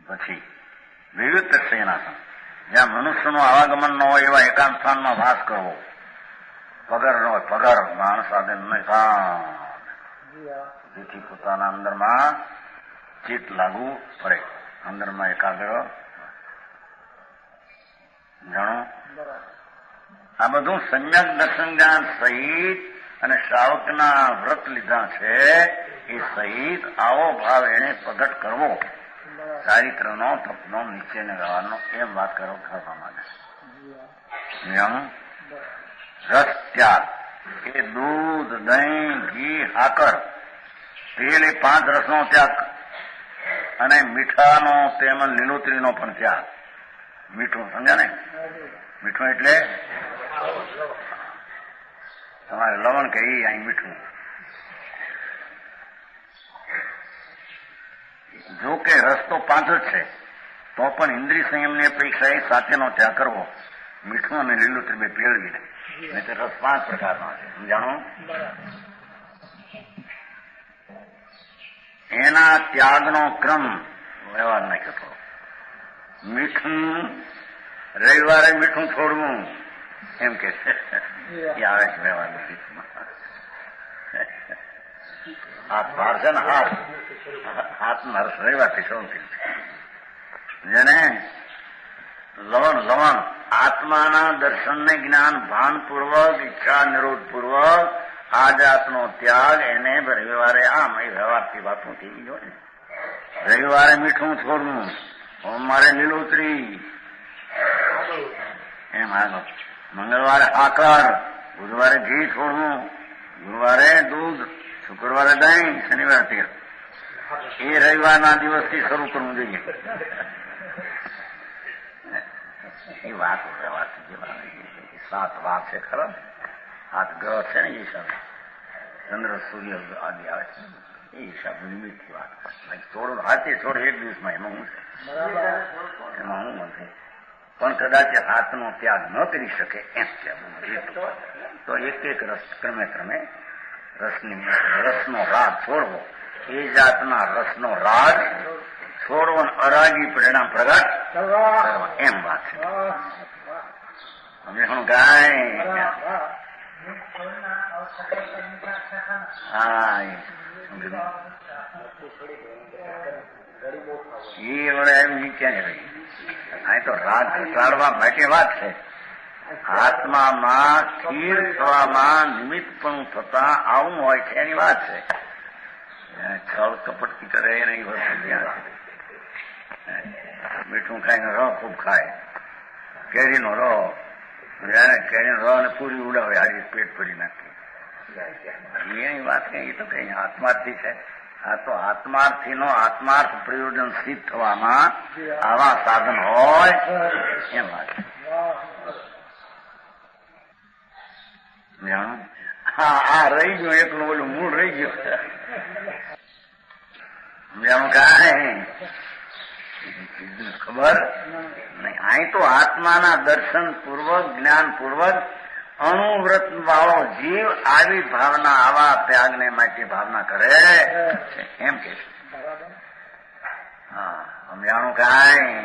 પછી વિવિધ સેનાસન, જ્યાં મનુષ્યનું આવાગમન ન હોય એવા એકાંત સ્થાનમાં વાસ કરવો. પગર ન હોય, પગર માણસ સાધન નહીં, જેથી પોતાના અંદરમાં ચિત્ત લાગુ પડે, અંદરમાં એકાગ્ર જાણો. આ બધું સમ્યક દર્શન જ્ઞાન સહિત અને શ્રાવકના વ્રત લીધા છે એ સહિત આવો ભાવ એને પ્રગટ કરવો, ચારિત્રનો, તપનો, નીચેને વ્યવહારનો, એમ વાત કરો કરવા માંગે. રસ ત્યાગ એ દૂધ, દહીં, ઘી, સાકર, તેલ એ 5 રસનો ત્યાગ અને મીઠાનો તેમજ લીલોતરીનો પણ ત્યાગ. મીઠું સમજ્યા ને? મીઠું એટલે તમારે લવણ કે અહીં મીઠું. જો કે રસ તો 5 જ છે, તો પણ ઇન્દ્રિય સંયમની અપેક્ષા એ સાથેનો ત્યાગ કરવો, મીઠું અને લીલોતરી બે ભેળવીને. નહીં તો રસ 5 પ્રકારનો છે, સમજાણો? એના ત્યાગનો ક્રમ વ્યવહાર નાખ્યો હતો. મીઠું રવિવારે મીઠું છોડવું એમ કે છે, એ આવે છે વ્યવહારની રીતમાં. હાથ બહાર છે ને, હાથમાં રસ રવિવારથી શરૂ થયું છે. જેને લવણ આત્માના દર્શનને જ્ઞાન ભાનપૂર્વક, ઈચ્છા નિરોધપૂર્વક આ જાતનો ત્યાગ એને રવિવારે આમ એ વ્યવહારથી વાતો થઈ ગયો ને. રવિવારે મીઠું છોડવું, સોમવારે લીલોતરી, એમ આગળ. મંગળવારે સાકર, બુધવારે ઘી છોડવું, ગુરુવારે દૂધ, શુક્રવારે દહીં, શનિવારે તેલ. એ રવિવારના દિવસથી શરૂ કરવું જોઈએ. એ વાત વ્યવહારથી 7 વાર છે ખરા, 8 ગ્રહ છે ને, એ હિસાબે ચંદ્ર, સૂર્ય આદિ આવે છે, એ હિસાબ નિમિત્તની વાત. થોડું હાથે છોડ 1 દિવસમાં, એમાં હું છે, એમાં હું નથી. પણ કદાચ હાથનો ત્યાગ ન કરી શકે એમ કહેવું તો એક રસ ક્રમે રસનો રાગ છોડવો, એ જાતના રસનો રાગ છોડવો, અરાગી પરિણામ પ્રગટ કરવા, એમ વાત છે. અમે હું ગાય હા એ વડે એમ ક્યાં રહી. આ તો રાગ ઘટાડવા માટે વાત છે. આત્મામાં સ્થિર થવામાં નિમિત્તપણું થતા આવું હોય છે એની વાત છે. છળ કપટથી કરે એની વસ્તુ ત્યાં મીઠું ખાઈને રહ ખૂબ ખાય, કેરીનો રહ, કેરીનો રહ અને પૂરી ઉડાવે, આજે પેટ ભરી નાખે, એની વાત કઈ. એ તો કઈ આત્માર્થી છે. આ તો આત્માર્થીનો આત્માર્થ પ્રયોજન સિદ્ધ થવામાં આવા સાધન હોય એમ વાત. હા, આ રહી ગયું એકલું, ઓલું મૂળ રહી ગયું. જાણું કાંઈ ખબર નહીં. અહીં તો આત્માના દર્શન પૂર્વક, જ્ઞાન પૂર્વક અણુવ્રત વાળો જીવ આવી ભાવના, આવા ત્યાગને માટે ભાવના કરે એમ કે છે. હા, સમજાણું કાંઈ